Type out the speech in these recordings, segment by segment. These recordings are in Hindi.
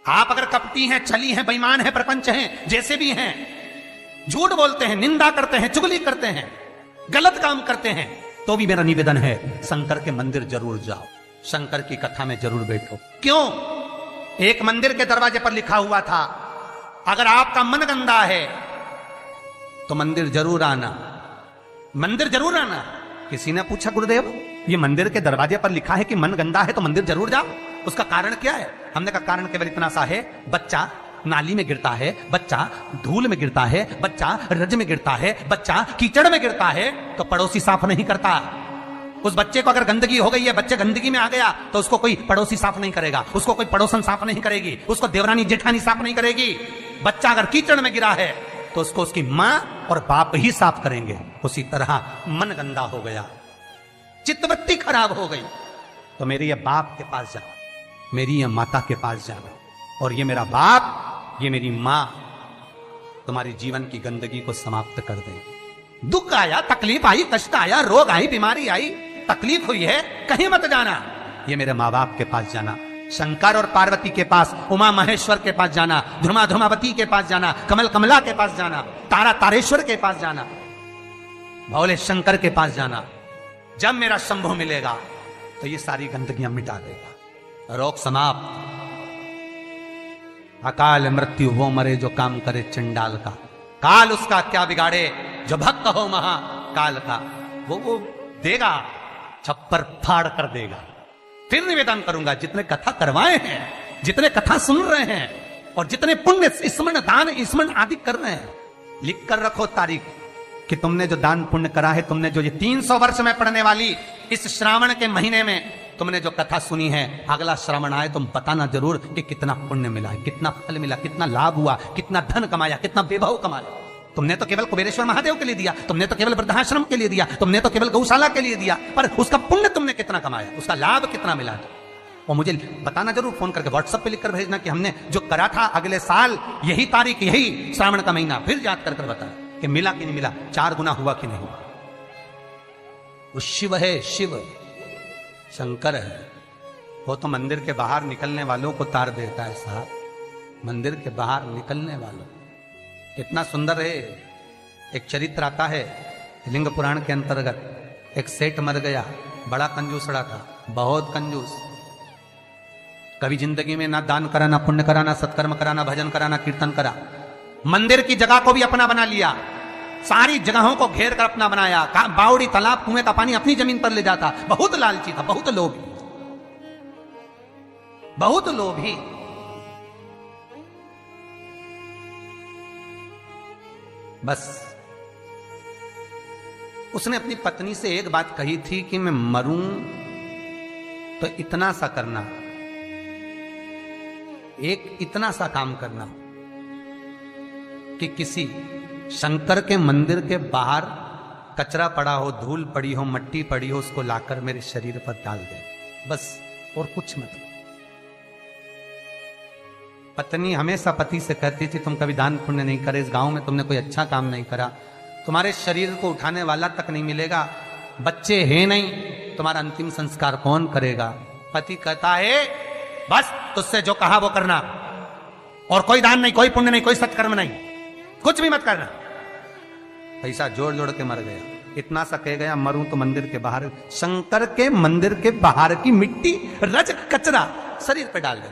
आप अगर कपटी हैं, छली हैं, बेईमान हैं, प्रपंच हैं, जैसे भी हैं, झूठ बोलते हैं, निंदा करते हैं, चुगली करते हैं, गलत काम करते हैं, तो भी मेरा निवेदन है शंकर के मंदिर जरूर जाओ, शंकर की कथा में जरूर बैठो। क्यों? एक मंदिर के दरवाजे पर लिखा हुआ था, अगर आपका मन गंदा है तो मंदिर जरूर आना, मंदिर जरूर आना। किसी ने पूछा, गुरुदेव ये मंदिर के दरवाजे पर लिखा है कि मन गंदा है तो मंदिर जरूर जाओ, उसका कारण क्या है? हमने कहा कारण केवल इतना सा है, बच्चा नाली में गिरता है, बच्चा धूल में गिरता है, बच्चा रज में गिरता है, बच्चा कीचड़ में गिरता है तो पड़ोसी साफ नहीं करता। उस बच्चे को अगर गंदगी हो गई है, बच्चे गंदगी में आ गया तो उसको कोई पड़ोसी साफ नहीं करेगा, उसको कोई पड़ोसन साफ नहीं करेगी, उसको देवरानी जेठानी साफ नहीं करेगी। बच्चा अगर कीचड़ में गिरा है तो उसको उसकी मां और बाप ही साफ करेंगे। उसी तरह मन गंदा हो गया, चित्तवृत्ति खराब हो गई तो मेरे ये बाप के पास जाओ, मेरी ये माता के पास जाना, और ये मेरा बाप, ये मेरी मां तुम्हारी जीवन की गंदगी को समाप्त कर देंगे। दुख आया, तकलीफ आई, कष्ट आया, रोग आई, बीमारी आई, तकलीफ हुई है, कहीं मत जाना, ये मेरे माँ बाप के पास जाना। शंकर और पार्वती के पास, उमा महेश्वर के पास जाना, ध्रुमा ध्रुमावती के पास जाना, कमल कमला के पास जाना, तारा तारेश्वर के पास जाना, भोले शंकर के पास जाना। जब मेरा शंभु मिलेगा तो ये सारी गंदगियां मिटा देगा, रोग समाप्त। अकाल मृत्यु वो मरे जो काम करे चंडाल का, काल उसका क्या बिगाड़े जो भक्त हो महाकाल का। वो देगा, छप्पर फाड़ कर देगा। फिर निवेदन करूंगा, जितने कथा करवाए हैं, जितने कथा सुन रहे हैं और जितने पुण्य स्मरण दान स्मरण आदि कर रहे हैं, लिख कर रखो तारीख कि तुमने जो दान पुण्य करा है, तुमने जो ये 300 वर्ष में पढ़ने वाली इस श्रावण के महीने में तुमने जो कथा सुनी है, अगला श्रावण आए तुम बताना जरूर कि कितना पुण्य मिला है, कितना फल मिला, कितना लाभ हुआ, कितना धन कमाया, कितना वैभव कमाया। तुमने तो केवल कुबेरेश्वर महादेव के लिए दिया, तुमने तो केवल वृद्धाश्रम के लिए दिया, तुमने तो केवल गौशाला के लिए दिया, पर उसका पुण्य तुमने कितना कमाया, उसका लाभ कितना मिला। तो और मुझे बताना जरूर, फोन करके व्हाट्सएप पे लिखकर भेजना कि हमने जो करा था अगले साल यही तारीख, यही श्रावण का महीना, फिर याद कर बता कि मिला कि नहीं मिला, 4 गुना हुआ कि नहीं हुआ। वो शिव है, शिव शंकर है, वो तो मंदिर के बाहर निकलने वालों को तार देता है साहब, मंदिर के बाहर निकलने वालों। इतना सुंदर है, एक चरित्र आता है लिंग पुराण के अंतर्गत। एक सेठ मर गया, बड़ा कंजूसड़ा था, बहुत कंजूस, कभी जिंदगी में ना दान करा, ना पुण्य करा, ना सत्कर्म करा, ना भजन करा, ना कीर्तन करा। मंदिर की जगह को भी अपना बना लिया, सारी जगहों को घेर कर अपना बनाया, बावड़ी तालाब कुएं का पानी अपनी जमीन पर ले जाता। बहुत लालची था, बहुत लोभी, बहुत लोभी। बस उसने अपनी पत्नी से एक बात कही थी कि मैं मरूं तो इतना सा करना, एक इतना सा काम करना कि किसी शंकर के मंदिर के बाहर कचरा पड़ा हो, धूल पड़ी हो, मट्टी पड़ी हो, उसको लाकर मेरे शरीर पर डाल दे, बस, और कुछ मत। पत्नी हमेशा पति से कहती थी, तुम कभी दान पुण्य नहीं करे, इस गांव में तुमने कोई अच्छा काम नहीं करा, तुम्हारे शरीर को उठाने वाला तक नहीं मिलेगा, बच्चे हैं नहीं, तुम्हारा अंतिम संस्कार कौन करेगा। पति कहता है बस तुझसे जो कहा वो करना, और कोई दान नहीं, कोई पुण्य नहीं, कोई सत्कर्म नहीं, कुछ भी मत करना। पैसा जोड़ जोड़ के मर गया। इतना सा कह गया, मरूं तो मंदिर के बाहर, शंकर के मंदिर के बाहर की मिट्टी, रज, कचरा शरीर पे डाल दे।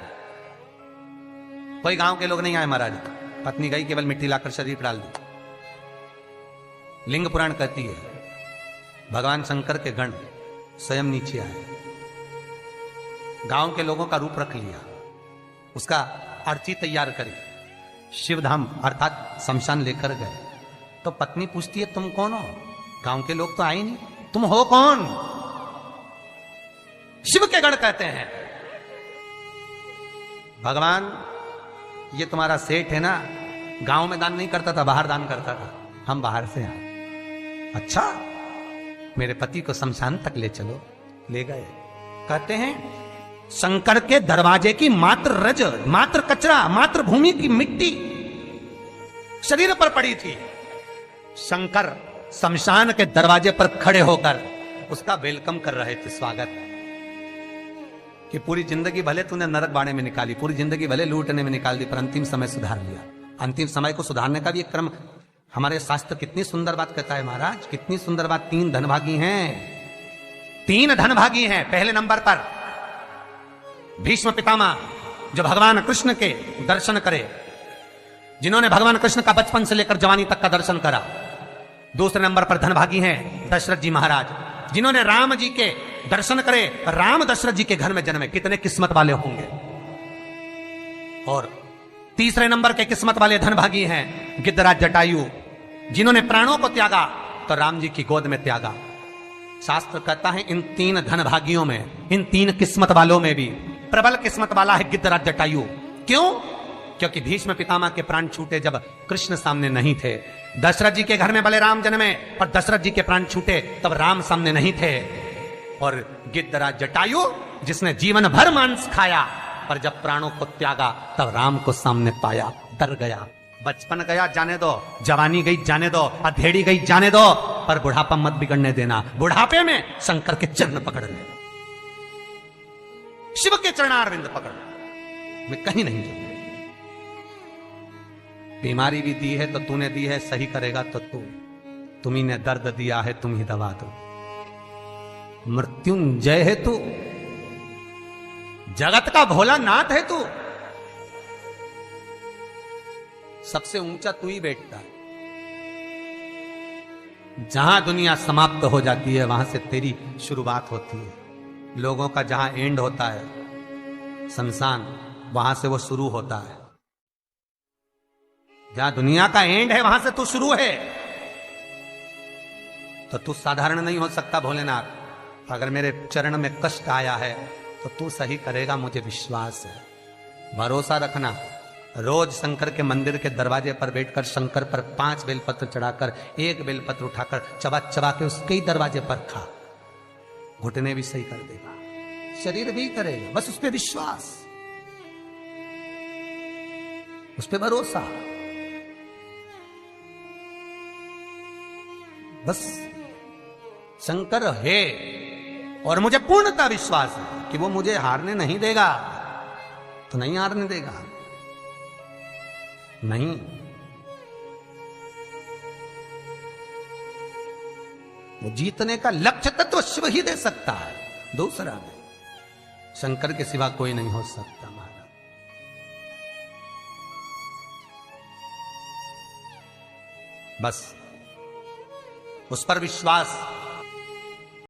कोई गांव के लोग नहीं आए महाराज, पत्नी गई, केवल मिट्टी लाकर शरीर पर डाल दी। लिंग पुराण कहती है भगवान शंकर के गण स्वयं नीचे आए, गांव के लोगों का रूप रख लिया, उसका अर्ची तैयार करी, शिवधाम अर्थात शमशान लेकर गए। तो पत्नी पूछती है तुम कौन हो? गांव के लोग तो आए नहीं, तुम हो कौन? शिव के गण कहते हैं भगवान ये तुम्हारा सेठ है ना, गांव में दान नहीं करता था, बाहर दान करता था, हम बाहर से आए। अच्छा, मेरे पति को शमशान तक ले चलो। ले गए। कहते हैं शंकर के दरवाजे की मात्र रज, मात्र कचरा, मात्र भूमि की मिट्टी शरीर पर पड़ी थी। शंकर शमशान के दरवाजे पर खड़े होकर उसका वेलकम कर रहे थे, स्वागत। कि पूरी जिंदगी भले तूने नरक बाड़े में निकाली, पूरी जिंदगी भले लूटने में निकाल दी, पर अंतिम समय सुधार लिया। अंतिम समय को सुधारने का भी एक क्रम हमारे शास्त्र कितनी सुंदर बात कहता है महाराज, कितनी सुंदर बात। 3 धनभागी हैं, 3 धनभागी हैं। पहले नंबर पर भीष्म पितामह, जो भगवान कृष्ण के दर्शन करे, जिन्होंने भगवान कृष्ण का बचपन से लेकर जवानी तक का दर्शन करा। दूसरे नंबर पर धनभागी हैं दशरथ जी महाराज, जिन्होंने राम जी के दर्शन करे, राम दशरथ जी के घर में जन्मे। कितने किस्मत वाले होंगे। और तीसरे नंबर के किस्मत वाले धनभागी हैं गिद्धराज जटायु, जिन्होंने प्राणों को त्यागा तो राम जी की गोद में त्यागा। शास्त्र कहता है इन 3 धनभागियों में, इन 3 किस्मत वालों में भी प्रबल किस्मत वाला है गिद्धराज जटायु। क्यों? क्योंकि भीष्म पितामह के प्राण छूटे जब कृष्ण सामने नहीं थे। दशरथ जी के घर में भले राम जन्मे, पर दशरथ जी के प्राण छूटे तब राम सामने नहीं थे। और गिद्धराज जटायु, जिसने जीवन भर मांस खाया, पर जब प्राणों को त्यागा तब राम को सामने पाया, डर गया। बचपन गया जाने दो, जवानी गई जाने दो, अधेड़ी गई जाने दो, पर बुढ़ापा मत बिगड़ने देना। बुढ़ापे में शंकर के चरण पकड़ लेना, शिव के चरणारविंद पकड़ना, मैं कहीं नहीं जाऊंगा। बीमारी भी दी है तो तूने दी है, सही करेगा तो तुम्ही ने दर्द दिया है, तुम ही दवा दो। मृत्युंजय है तू, जगत का भोला नाथ है तू, सबसे ऊंचा तू ही बैठता है। जहां दुनिया समाप्त हो जाती है वहां से तेरी शुरुआत होती है। लोगों का जहां एंड होता है शमशान, वहां से वो शुरू होता है। जहां दुनिया का एंड है वहां से तू शुरू है। तो तू साधारण नहीं हो सकता भोलेनाथ। अगर मेरे चरण में कष्ट आया है तो तू सही करेगा, मुझे विश्वास है। भरोसा रखना। रोज शंकर के मंदिर के दरवाजे पर बैठकर शंकर पर 5 बेलपत्र चढ़ाकर, 1 बेलपत्र उठाकर चबा चबा के उसके ही दरवाजे पर खा। घुटने भी सही कर देगा, शरीर भी करेगा। बस उस पर विश्वास, उस पर भरोसा। बस शंकर है और मुझे पूर्णता विश्वास है कि वो मुझे हारने नहीं देगा। तो नहीं हारने देगा, नहीं। वो जीतने का लक्ष्य तत्व शिव ही दे सकता है, दूसरा नहीं। शंकर के सिवा कोई नहीं हो सकता महाराज। बस उस पर विश्वास